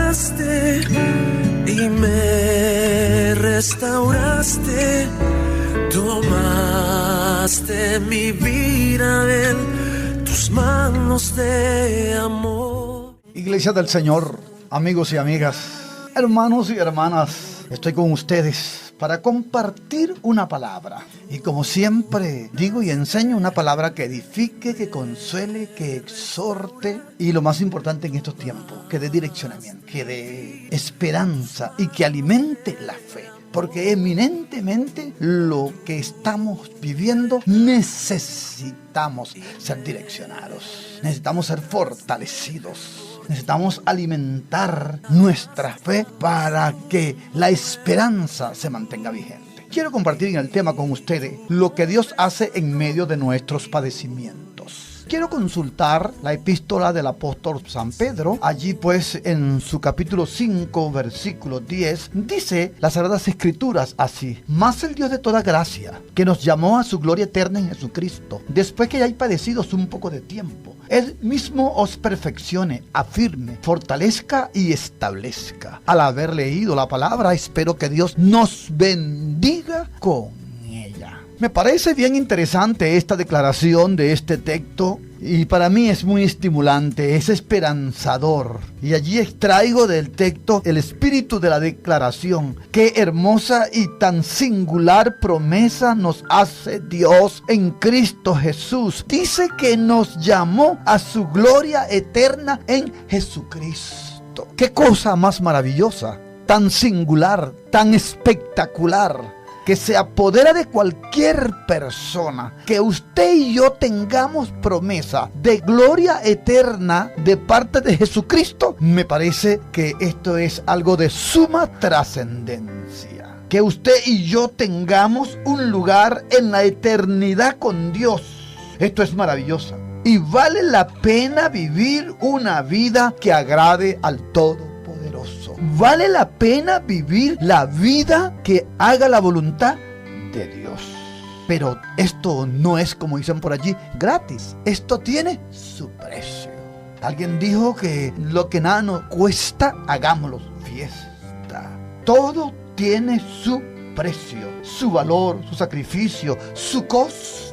sanaste y me restauraste. Tomaste mi vida en tus manos de amor. Iglesia del Señor, amigos y amigas, hermanos y hermanas, estoy con ustedes para compartir una palabra. Y como siempre digo y enseño, una palabra que edifique, que consuele, que exhorte. Y lo más importante en estos tiempos, que dé direccionamiento, que dé esperanza y que alimente la fe. Porque eminentemente lo que estamos viviendo necesitamos ser direccionados. Necesitamos ser fortalecidos. Necesitamos alimentar nuestra fe para que la esperanza se mantenga vigente. Quiero compartir en el tema con ustedes lo que Dios hace en medio de nuestros padecimientos. Quiero consultar la epístola del apóstol San Pedro. Allí pues en su capítulo 5, versículo 10, dice las Sagradas Escrituras así: Mas el Dios de toda gracia, que nos llamó a su gloria eterna en Jesucristo, después que hayáis padecido un poco de tiempo, Él mismo os perfeccione, afirme, fortalezca y establezca. Al haber leído la palabra, espero que Dios nos bendiga con ella. Me parece bien interesante esta declaración de este texto y para mí es muy estimulante, es esperanzador. Y allí extraigo del texto el espíritu de la declaración. Qué hermosa y tan singular promesa nos hace Dios en Cristo Jesús. Dice que nos llamó a su gloria eterna en Jesucristo. Qué cosa más maravillosa, tan singular, tan espectacular, que se apodera de cualquier persona, que usted y yo tengamos promesa de gloria eterna de parte de Jesucristo. Me parece que esto es algo de suma trascendencia. Que usted y yo tengamos un lugar en la eternidad con Dios. Esto es maravilloso. Y vale la pena vivir una vida que agrade al Todopoderoso. Vale la pena vivir la vida que haga la voluntad de Dios. Pero esto no es, como dicen por allí, gratis. Esto tiene su precio. Alguien dijo que lo que nada nos cuesta, hagámoslo fiesta. Todo tiene su precio, su valor, su sacrificio, su costo.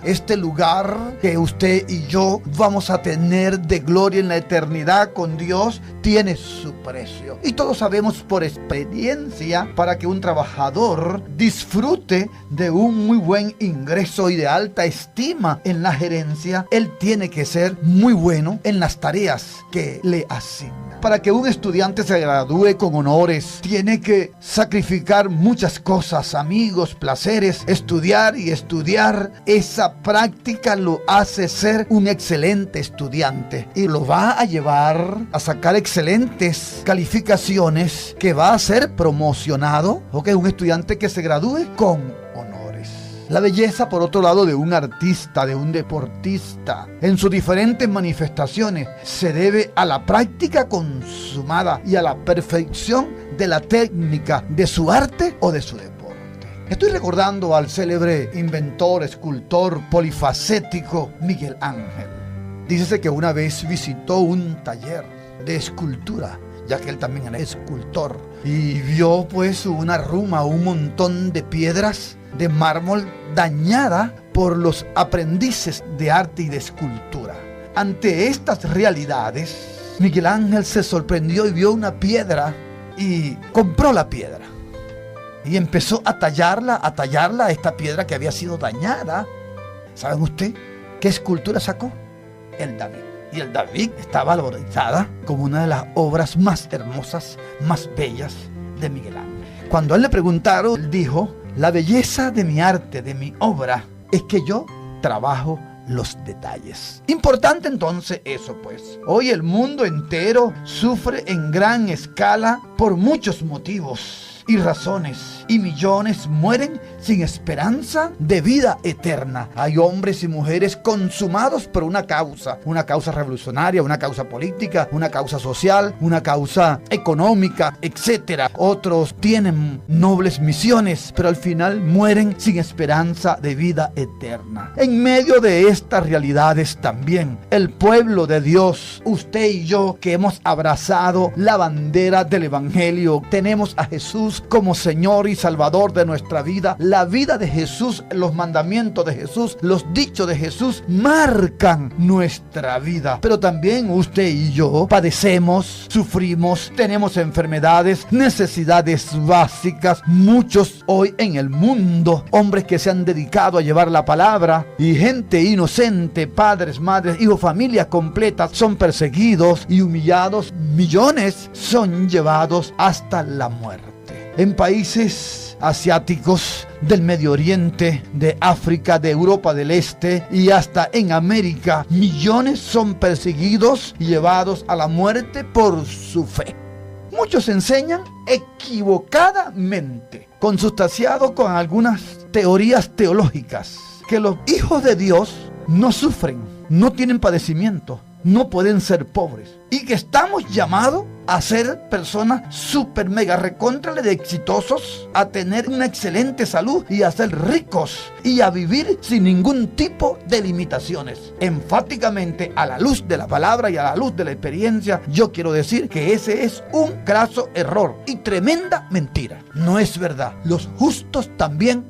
Este lugar que usted y yo vamos a tener de gloria en la eternidad con Dios tiene su precio. Y todos sabemos por experiencia, para que un trabajador disfrute de un muy buen ingreso y de alta estima en la gerencia, él tiene que ser muy bueno en las tareas que le asignan. Para que un estudiante se gradúe con honores, tiene que sacrificar muchas cosas, amigos, placeres, estudiar y estudiar. Esa práctica lo hace ser un excelente estudiante y lo va a llevar a sacar excelentes calificaciones, que va a ser promocionado, o que es un estudiante que se gradúe con honores. La belleza, por otro lado, de un artista, de un deportista, en sus diferentes manifestaciones, se debe a la práctica consumada y a la perfección de la técnica de su arte o de su deporte. Estoy recordando al célebre inventor, escultor, polifacético Miguel Ángel. Dícese que una vez visitó un taller de escultura, ya que él también era escultor, y vio pues una ruma, un montón de piedras de mármol dañada por los aprendices de arte y de escultura. Ante estas realidades, Miguel Ángel se sorprendió y vio una piedra y compró la piedra. Y empezó a tallarla, esta piedra que había sido dañada. ¿Saben usted qué escultura sacó? El David. Y el David está valorizada como una de las obras más hermosas, más bellas de Miguel Ángel. Cuando a él le preguntaron, él dijo: la belleza de mi arte, de mi obra, es que yo trabajo los detalles. Importante entonces eso pues. Hoy el mundo entero sufre en gran escala por muchos motivos. y razones, y millones mueren sin esperanza de vida eterna. Hay hombres y mujeres consumados por una causa revolucionaria, una causa política, una causa social, una causa económica, etc. Otros tienen nobles misiones, pero al final mueren sin esperanza de vida eterna. En medio de estas realidades también, el pueblo de Dios, usted y yo, que hemos abrazado la bandera del Evangelio, tenemos a Jesús como Señor y Salvador de nuestra vida. La vida de Jesús, los mandamientos de Jesús, los dichos de Jesús marcan nuestra vida. Pero también usted y yo padecemos, sufrimos, tenemos enfermedades, necesidades básicas. Muchos hoy en el mundo, hombres que se han dedicado a llevar la palabra, y gente inocente, padres, madres, hijos, familias completas, son perseguidos y humillados. Millones son llevados hasta la muerte. En países asiáticos, del Medio Oriente, de África, de Europa del Este y hasta en América, millones son perseguidos y llevados a la muerte por su fe. Muchos enseñan equivocadamente, consustanciados con algunas teorías teológicas, que los hijos de Dios no sufren, no tienen padecimiento, no pueden ser pobres, y que estamos llamados a ser personas super mega recontra de exitosos, a tener una excelente salud y a ser ricos y a vivir sin ningún tipo de limitaciones. Enfáticamente, a la luz de la palabra y a la luz de la experiencia, yo quiero decir que ese es un craso error y tremenda mentira. No es verdad. Los justos también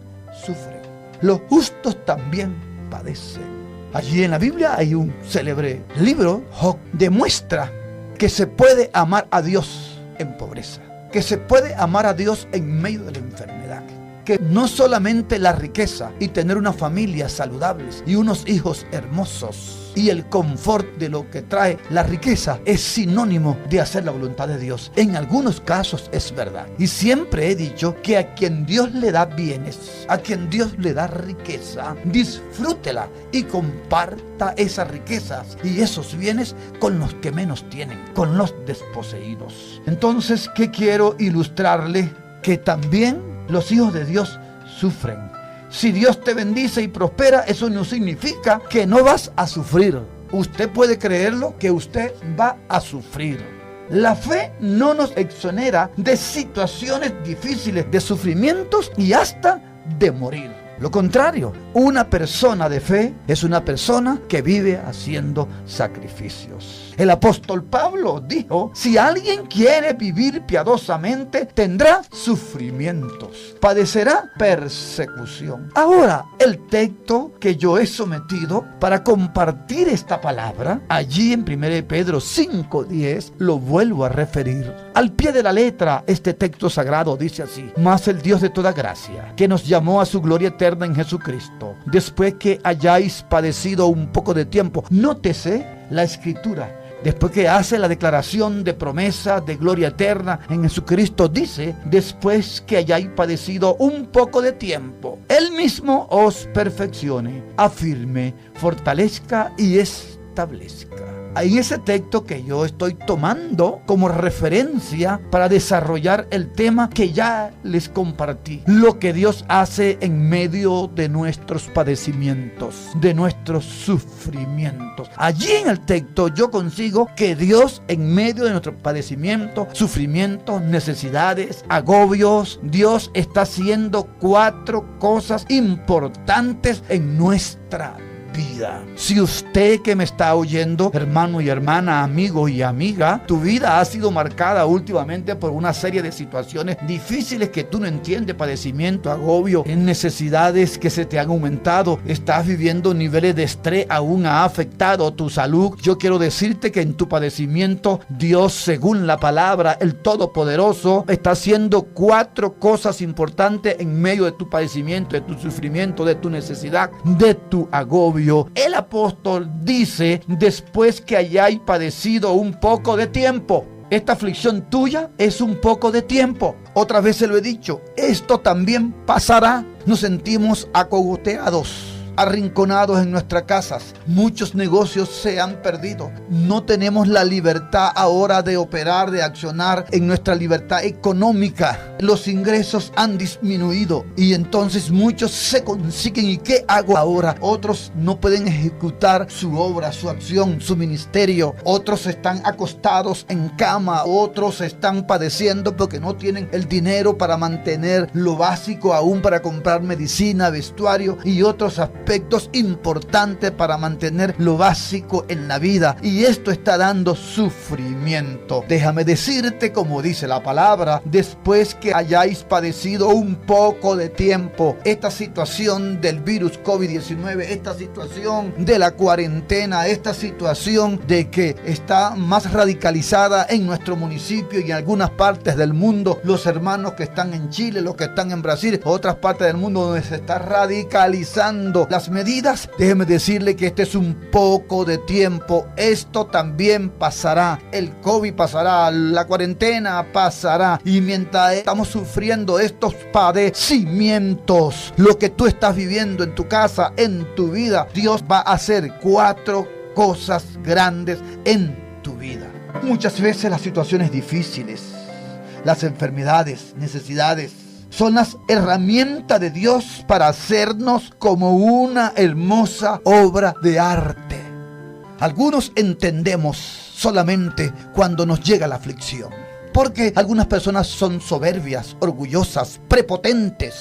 sufren. Los justos también padecen. Allí en la Biblia hay un célebre libro, Job, demuestra que se puede amar a Dios en pobreza, que se puede amar a Dios en medio de la enfermedad, que no solamente la riqueza y tener una familia saludable y unos hijos hermosos y el confort de lo que trae la riqueza es sinónimo de hacer la voluntad de Dios. En algunos casos es verdad. Y siempre he dicho que a quien Dios le da bienes, a quien Dios le da riqueza, disfrútela y comparta esas riquezas y esos bienes con los que menos tienen, con los desposeídos. Entonces, ¿qué quiero ilustrarle? Que también los hijos de Dios sufren. Si Dios te bendice y prospera, eso no significa que no vas a sufrir. Usted puede creerlo, que usted va a sufrir. La fe no nos exonera de situaciones difíciles, de sufrimientos y hasta de morir. Lo contrario, una persona de fe es una persona que vive haciendo sacrificios. El apóstol Pablo dijo: si alguien quiere vivir piadosamente, tendrá sufrimientos, padecerá persecución. Ahora, el texto que yo he sometido para compartir esta palabra, allí en 1 Pedro 5:10, lo vuelvo a referir. Al pie de la letra, este texto sagrado dice así: mas el Dios de toda gracia, que nos llamó a su gloria eterna en Jesucristo, después que hayáis padecido un poco de tiempo. Nótese la escritura. Después que hace la declaración de promesa de gloria eterna en Jesucristo, dice: después que hayáis padecido un poco de tiempo, Él mismo os perfeccione, afirme, fortalezca y establezca. En ese texto que yo estoy tomando como referencia para desarrollar el tema que ya les compartí, lo que Dios hace en medio de nuestros padecimientos, de nuestros sufrimientos. Allí en el texto yo consigo que Dios, en medio de nuestros padecimientos, sufrimientos, necesidades, agobios, Dios está haciendo 4 cosas importantes en nuestra vida. Si usted que me está oyendo, hermano y hermana, amigo y amiga, tu vida ha sido marcada últimamente por una serie de situaciones difíciles que tú no entiendes, padecimiento, agobio, necesidades que se te han aumentado, estás viviendo niveles de estrés, aún ha afectado tu salud. Yo quiero decirte que en tu padecimiento, Dios, según la palabra, el Todopoderoso, está haciendo 4 cosas importantes en medio de tu padecimiento, de tu sufrimiento, de tu necesidad, de tu agobio. El apóstol dice: después que hayáis padecido un poco de tiempo. Esta aflicción tuya es un poco de tiempo. Otras veces lo he dicho, esto también pasará. Nos sentimos acogoteados, arrinconados en nuestras casas. Muchos negocios se han perdido. No tenemos la libertad ahora de operar, de accionar en nuestra libertad económica. Los ingresos han disminuido y entonces muchos se consiguen. ¿Y qué hago ahora? Otros no pueden ejecutar su obra, su acción, su ministerio. Otros están acostados en cama. Otros están padeciendo porque no tienen el dinero para mantener lo básico, aún para comprar medicina, vestuario y otros aspectos importantes para mantener lo básico en la vida. Y esto está dando sufrimiento. Déjame decirte, como dice la palabra, después que hayáis padecido un poco de tiempo esta situación del virus COVID-19, esta situación de la cuarentena, esta situación de que está más radicalizada en nuestro municipio y en algunas partes del mundo, los hermanos que están en Chile, los que están en Brasil, otras partes del mundo donde se está radicalizando las medidas, déjeme decirle que este es un poco de tiempo. Esto también pasará. El COVID pasará, la cuarentena pasará, y mientras estamos sufriendo estos padecimientos, lo que tú estás viviendo en tu casa, en tu vida, Dios va a hacer 4 cosas grandes en tu vida. Muchas veces las situaciones difíciles, las enfermedades, necesidades, son las herramientas de Dios para hacernos como una hermosa obra de arte. Algunos entendemos solamente cuando nos llega la aflicción, porque algunas personas son soberbias, orgullosas, prepotentes.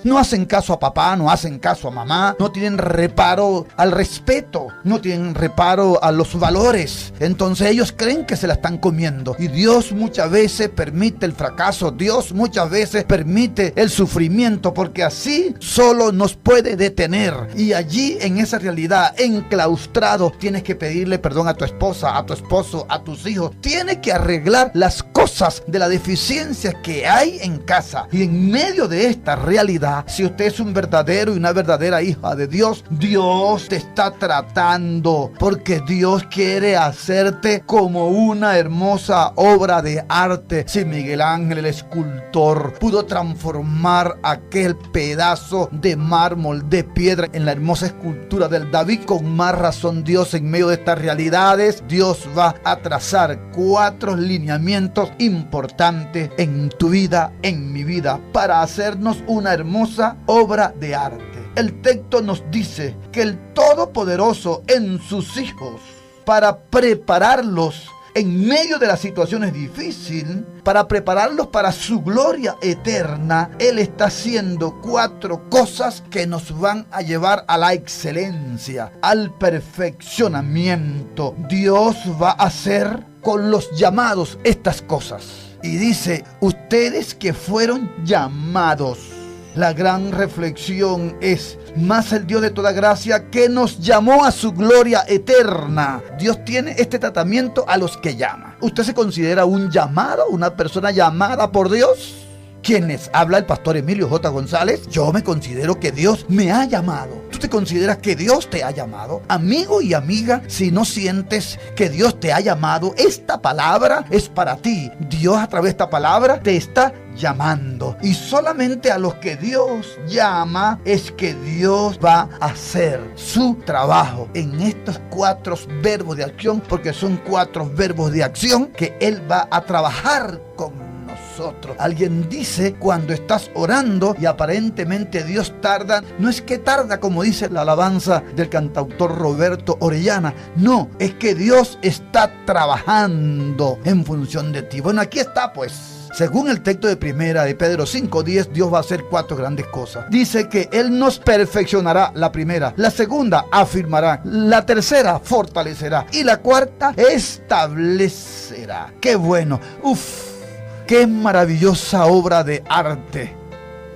No hacen caso a papá, no hacen caso a mamá, no tienen reparo al respeto, no tienen reparo a los valores. Entonces ellos creen que se la están comiendo. Y Dios muchas veces permite el fracaso, Dios muchas veces permite el sufrimiento, porque así solo nos puede detener. Y allí, en esa realidad, enclaustrado, tienes que pedirle perdón a tu esposa, a tu esposo, a tus hijos. Tienes que arreglar las cosas de la deficiencia que hay en casa. Y en medio de esta realidad, si usted es un verdadero y una verdadera hija de Dios, Dios te está tratando, porque Dios quiere hacerte como una hermosa obra de arte. Si Miguel Ángel, el escultor, pudo transformar aquel pedazo de mármol, de piedra, en la hermosa escultura del David, con más razón Dios, en medio de estas realidades, Dios va a trazar 4 lineamientos importantes en tu vida, en mi vida, para hacernos una hermosa obra de arte. El texto nos dice que el Todopoderoso en sus hijos, para prepararlos en medio de las situaciones difíciles, para prepararlos para su gloria eterna, Él está haciendo 4 cosas que nos van a llevar a la excelencia, al perfeccionamiento. Dios va a hacer con los llamados estas cosas. Y dice, ustedes que fueron llamados. La gran reflexión es, más el Dios de toda gracia que nos llamó a su gloria eterna. Dios tiene este tratamiento a los que llama. ¿Usted se considera un llamado, una persona llamada por Dios? ¿Quién les habla? El pastor Emilio J. González. Yo me considero que Dios me ha llamado. ¿Tú te consideras que Dios te ha llamado? Amigo y amiga, si no sientes que Dios te ha llamado, esta palabra es para ti. Dios, a través de esta palabra, te está llamando. Y solamente a los que Dios llama es que Dios va a hacer su trabajo en estos 4 verbos de acción, porque son 4 verbos de acción que Él va a trabajar con nosotros. Alguien dice, cuando estás orando y aparentemente Dios tarda, no es que tarda como dice la alabanza del cantautor Roberto Orellana, no, es que Dios está trabajando en función de ti. Bueno, aquí está pues. Según el texto de primera de Pedro 5:10, Dios va a hacer 4 grandes cosas. Dice que Él nos perfeccionará, la primera. La segunda, afirmará. La tercera, fortalecerá. Y la cuarta, establecerá. ¡Qué bueno! ¡Qué maravillosa obra de arte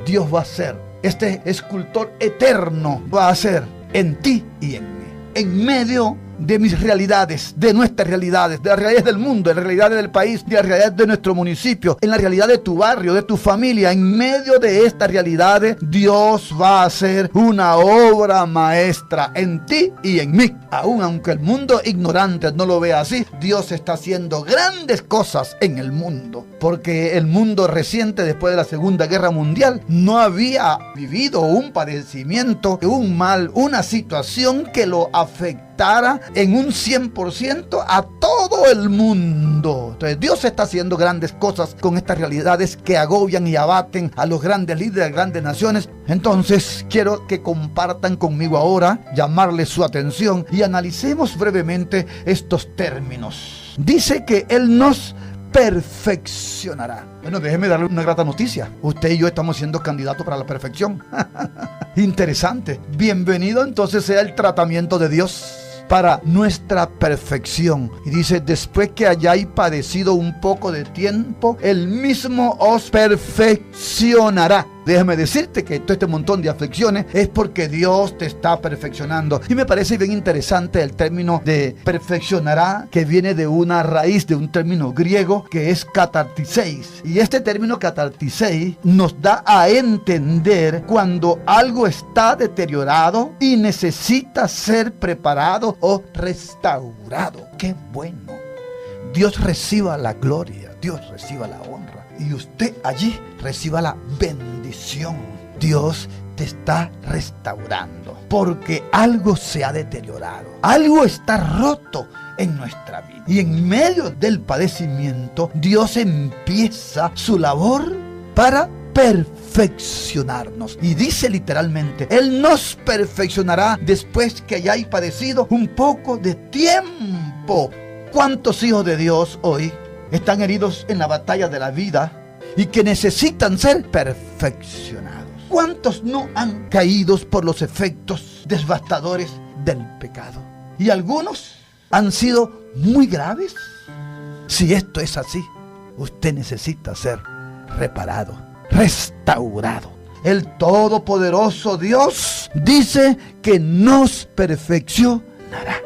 Dios va a hacer! Este escultor eterno va a hacer en ti y en mí. En medio de mis realidades, de nuestras realidades, de las realidades del mundo, de las realidades del país, de las realidades de nuestro municipio, en la realidad de tu barrio, de tu familia. En medio de estas realidades, Dios va a hacer una obra maestra en ti y en mí. Aún aunque el mundo ignorante no lo vea así, Dios está haciendo grandes cosas en el mundo. Porque el mundo reciente, después de la Segunda Guerra Mundial, no había vivido un padecimiento, un mal, una situación que lo afectara en un 100% a todo el mundo. Entonces Dios está haciendo grandes cosas con estas realidades que agobian y abaten a los grandes líderes de las grandes naciones. Entonces quiero que compartan conmigo ahora, llamarle su atención y analicemos brevemente estos términos. Dice que Él nos perfeccionará. Bueno, déjeme darle una grata noticia. Usted y yo estamos siendo candidatos para la perfección. Interesante. Bienvenido entonces sea el tratamiento de Dios para nuestra perfección. Y dice, después que hayáis padecido un poco de tiempo, Él mismo os perfeccionará. Déjame decirte que todo este montón de aflicciones es porque Dios te está perfeccionando. Y me parece bien interesante el término de perfeccionará, que viene de una raíz de un término griego que es katartiseis. Y este término katartiseis nos da a entender cuando algo está deteriorado y necesita ser preparado o restaurado. ¡Qué bueno! Dios reciba la gloria, Dios reciba la honra. Y usted allí reciba la bendición. Dios te está restaurando porque algo se ha deteriorado, algo está roto en nuestra vida. Y en medio del padecimiento, Dios empieza su labor para perfeccionarnos. Y dice literalmente, Él nos perfeccionará después que hayáis padecido un poco de tiempo. ¿Cuántos hijos de Dios hoy están heridos en la batalla de la vida y que necesitan ser perfeccionados? ¿Cuántos no han caído por los efectos devastadores del pecado? Y algunos han sido muy graves. Si esto es así, usted necesita ser reparado, restaurado. El Todopoderoso Dios dice que nos perfeccionará.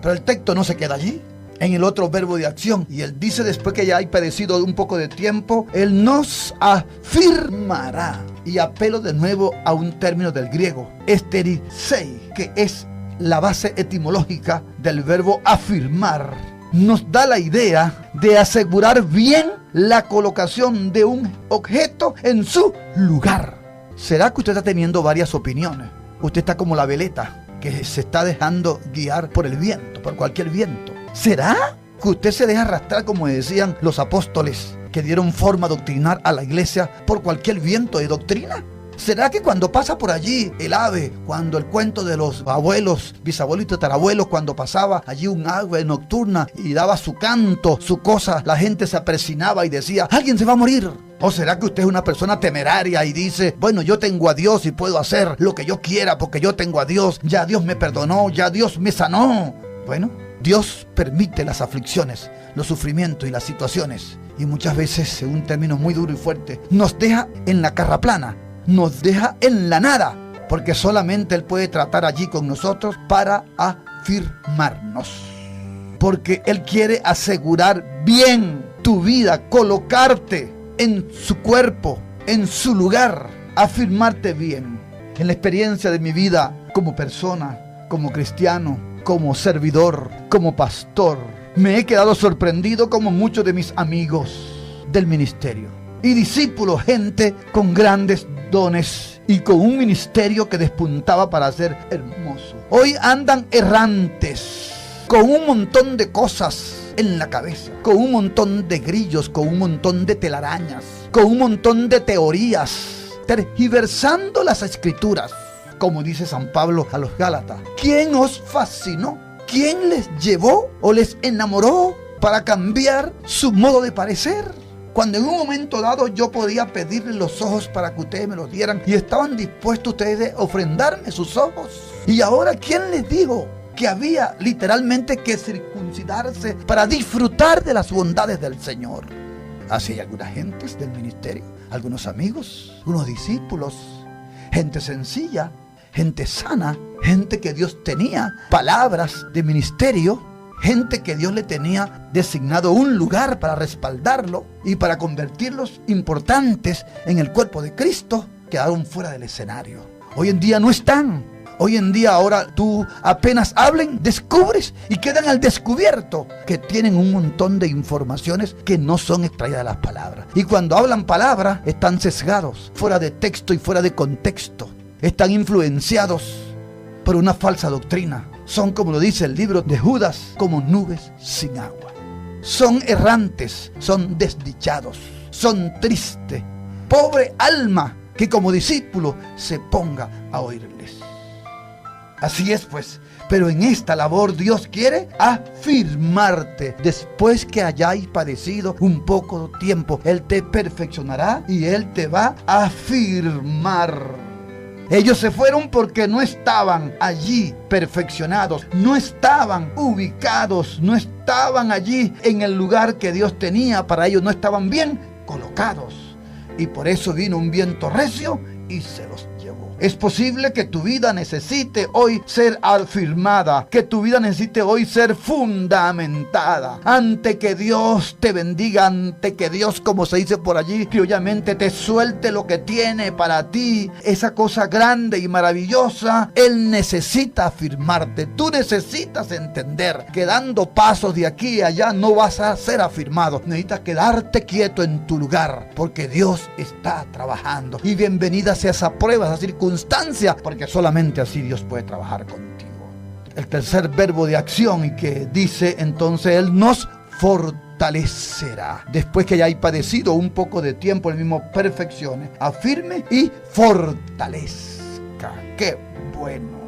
Pero el texto no se queda allí. En el otro verbo de acción, y Él dice después que ya hay padecido un poco de tiempo, Él nos afirmará. Y apelo de nuevo a un término del griego, esterisei, que es la base etimológica del verbo afirmar. Nos da la idea de asegurar bien la colocación de un objeto en su lugar. ¿Será que usted está teniendo varias opiniones? Usted está como la veleta que se está dejando guiar por el viento, por cualquier viento. ¿Será que usted se deja arrastrar, como decían los apóstoles, que dieron forma a doctrinar a la iglesia por cualquier viento de doctrina? ¿Será que cuando pasa por allí el ave, cuando el cuento de los abuelos, bisabuelos y tatarabuelos, cuando pasaba allí un ave nocturna y daba su canto, su cosa, la gente se aprecinaba y decía, alguien se va a morir? ¿O será que usted es una persona temeraria y dice, bueno, yo tengo a Dios y puedo hacer lo que yo quiera porque yo tengo a Dios, ya Dios me perdonó, ya Dios me sanó? Bueno, Dios permite las aflicciones, los sufrimientos y las situaciones. Y muchas veces, en un término muy duro y fuerte, nos deja en la carra plana, nos deja en la nada, porque solamente Él puede tratar allí con nosotros para afirmarnos. Porque Él quiere asegurar bien tu vida, colocarte en su cuerpo, en su lugar, afirmarte bien. En la experiencia de mi vida como persona, como cristiano, como servidor, como pastor, me he quedado sorprendido como muchos de mis amigos del ministerio y discípulos, gente con grandes dones y con un ministerio que despuntaba para ser hermoso. Hoy andan errantes, con un montón de cosas en la cabeza, con un montón de grillos, con un montón de telarañas, con un montón de teorías, tergiversando las escrituras. Como dice San Pablo a los Gálatas, ¿quién os fascinó? ¿Quién les llevó o les enamoró para cambiar su modo de parecer? Cuando en un momento dado yo podía pedirles los ojos para que ustedes me los dieran y estaban dispuestos ustedes a ofrendarme sus ojos. Y ahora, ¿quién les dijo que había literalmente que circuncidarse para disfrutar de las bondades del Señor? Así hay algunas gentes del ministerio, algunos amigos, algunos discípulos, gente sencilla, gente sana, gente que Dios tenía palabras de ministerio, gente que Dios le tenía designado un lugar para respaldarlo y para convertirlos importantes en el cuerpo de Cristo, quedaron fuera del escenario. Hoy en día no están. Hoy en día ahora tú apenas hablen, descubres y quedan al descubierto que tienen un montón de informaciones que no son extraídas de las palabras. Y cuando hablan palabras están sesgados, fuera de texto y fuera de contexto. Están influenciados por una falsa doctrina. Son, como lo dice el libro de Judas, como nubes sin agua. Son errantes, son desdichados, son tristes. Pobre alma que como discípulo se ponga a oírles. Así es pues, pero en esta labor Dios quiere afirmarte. Después que hayáis padecido un poco tiempo, Él te perfeccionará y Él te va a afirmar. Ellos se fueron porque no estaban allí perfeccionados, no estaban ubicados, no estaban allí en el lugar que Dios tenía para ellos, no estaban bien colocados. Y por eso vino un viento recio y se los llevó. Es posible que tu vida necesite hoy ser afirmada, que tu vida necesite hoy ser fundamentada, ante que Dios te bendiga, ante que Dios, como se dice por allí criollamente, te suelte lo que tiene para ti, esa cosa grande y maravillosa. Él necesita afirmarte. Tú necesitas entender que dando pasos de aquí a allá no vas a ser afirmado. Necesitas quedarte quieto en tu lugar, porque Dios está trabajando. Y bienvenida sea esa prueba, esa circunstancia, porque solamente así Dios puede trabajar contigo. El tercer verbo de acción, y que dice entonces Él nos fortalecerá. Después que hayáis padecido un poco de tiempo, el mismo perfeccione, afirme y fortalezca. ¡Qué bueno!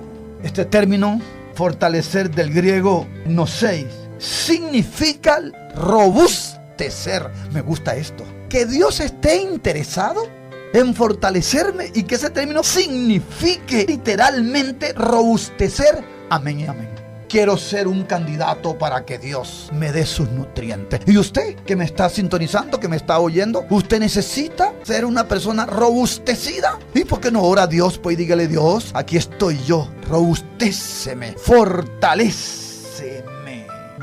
Este término, fortalecer, del griego noseis, significa robustecer. Me gusta esto. Que Dios esté interesado en fortalecerme y que ese término signifique literalmente robustecer. Amén y amén. Quiero ser un candidato para que Dios me dé sus nutrientes. Y usted que me está sintonizando, que me está oyendo, usted necesita ser una persona robustecida. ¿Y por qué no ora a Dios? Pues dígale: Dios, aquí estoy yo, robustéceme, fortaléceme.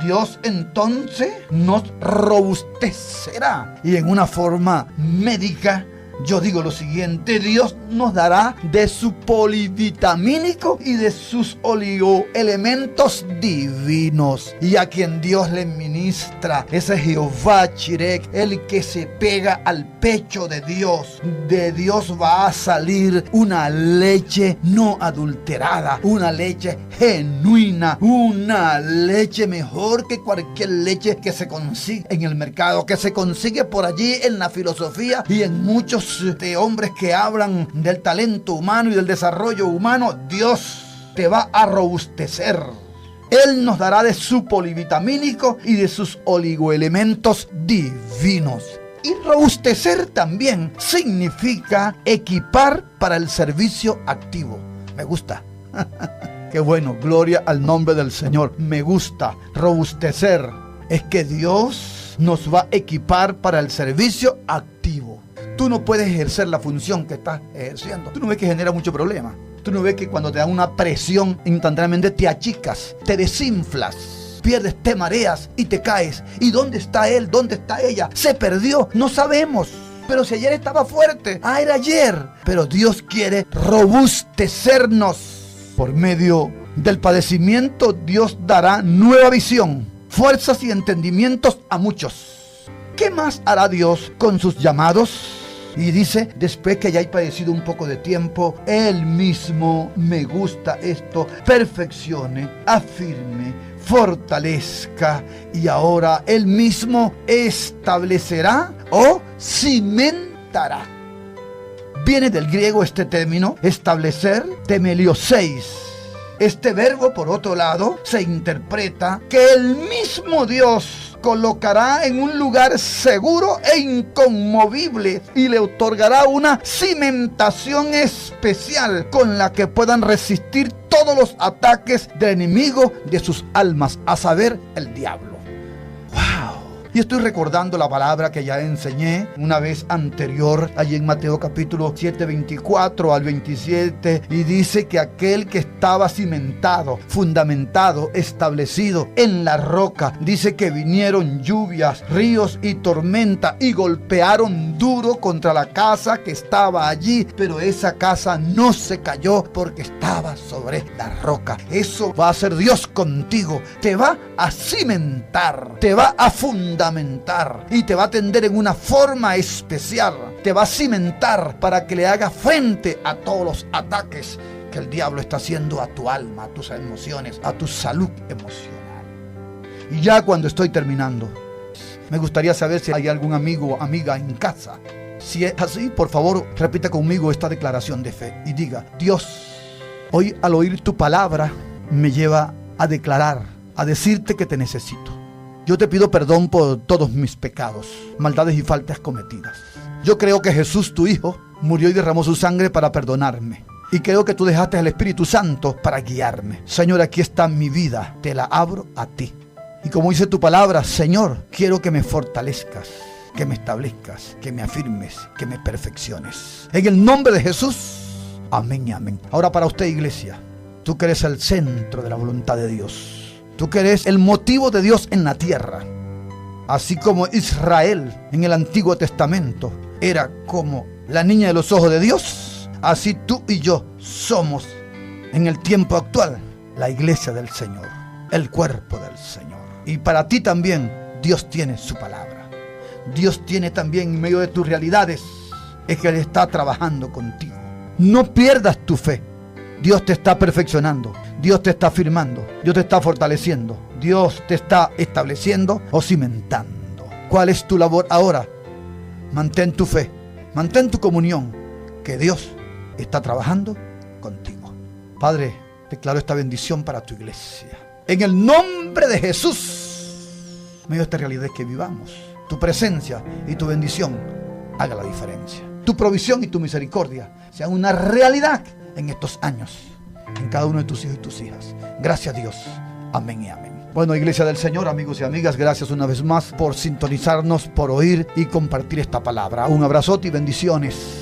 Dios entonces nos robustecerá. Y en una forma médica, yo digo lo siguiente: Dios nos dará de su polivitamínico y de sus oligoelementos divinos. Y a quien Dios le ministra, ese Jehová Chirek, el que se pega al pecho de Dios va a salir una leche no adulterada, una leche genuina, una leche mejor que cualquier leche que se consigue en el mercado, que se consigue por allí en la filosofía y en muchos de hombres que hablan del talento humano y del desarrollo humano. Dios te va a robustecer. Él nos dará de su polivitamínico y de sus oligoelementos divinos. Y robustecer también significa equipar para el servicio activo. Me gusta. Qué bueno, gloria al nombre del Señor. Me gusta. Robustecer es que Dios nos va a equipar para el servicio activo. Tú no puedes ejercer la función que estás ejerciendo. Tú no ves que genera mucho problema. Tú no ves que cuando te dan una presión instantáneamente te achicas, te desinflas, pierdes, te mareas y te caes. ¿Y dónde está él? ¿Dónde está ella? Se perdió, no sabemos. Pero si ayer estaba fuerte, era ayer. Pero Dios quiere robustecernos. Por medio del padecimiento, Dios dará nueva visión, fuerzas y entendimientos a muchos. ¿Qué más hará Dios con sus llamados? Y dice: después que hayáis padecido un poco de tiempo, Él mismo, me gusta esto, perfeccione, afirme, fortalezca, y ahora Él mismo establecerá o cimentará. Viene del griego este término, establecer, temelioseis. Este verbo, por otro lado, se interpreta que el mismo Dios colocará en un lugar seguro e inconmovible y le otorgará una cimentación especial con la que puedan resistir todos los ataques del enemigo de sus almas, a saber, el diablo. ¡Wow! Y estoy recordando la palabra que ya enseñé una vez anterior, allí en Mateo capítulo 7, 24 al 27, y dice que aquel que estaba cimentado, fundamentado, establecido en la roca, dice que vinieron lluvias, ríos y tormenta y golpearon duro contra la casa que estaba allí, pero esa casa no se cayó porque estaba sobre la roca. Eso va a hacer Dios contigo, te va a cimentar, te va a fundamentar y te va a tender en una forma especial, te va a cimentar para que le haga frente a todos los ataques que el diablo está haciendo a tu alma, a tus emociones, a tu salud emocional. Y ya cuando estoy terminando, me gustaría saber si hay algún amigo o amiga en casa. Si es así, por favor, repita conmigo esta declaración de fe y diga: Dios, hoy al oír tu palabra me lleva a declarar, a decirte que te necesito. Yo te pido perdón por todos mis pecados, maldades y faltas cometidas. Yo creo que Jesús, tu Hijo, murió y derramó su sangre para perdonarme. Y creo que tú dejaste al Espíritu Santo para guiarme. Señor, aquí está mi vida, te la abro a ti. Y como dice tu palabra, Señor, quiero que me fortalezcas, que me establezcas, que me afirmes, que me perfecciones. En el nombre de Jesús, amén y amén. Ahora para usted, iglesia, tú que eres el centro de la voluntad de Dios. Tú que eres el motivo de Dios en la tierra. Así como Israel en el Antiguo Testamento era como la niña de los ojos de Dios, así tú y yo somos en el tiempo actual la iglesia del Señor, el cuerpo del Señor. Y para ti también Dios tiene su palabra. Dios tiene también en medio de tus realidades, es que Él está trabajando contigo. No pierdas tu fe. Dios te está perfeccionando, Dios te está afirmando, Dios te está fortaleciendo, Dios te está estableciendo o cimentando. ¿Cuál es tu labor ahora? Mantén tu fe, mantén tu comunión, que Dios está trabajando contigo. Padre, declaro esta bendición para tu iglesia. En el nombre de Jesús, en medio de esta realidad que vivamos, tu presencia y tu bendición haga la diferencia. Tu provisión y tu misericordia sean una realidad en estos años, en cada uno de tus hijos y tus hijas. Gracias, Dios. Amén y amén. Bueno, iglesia del Señor, amigos y amigas, gracias una vez más por sintonizarnos, por oír y compartir esta palabra. Un abrazote y bendiciones.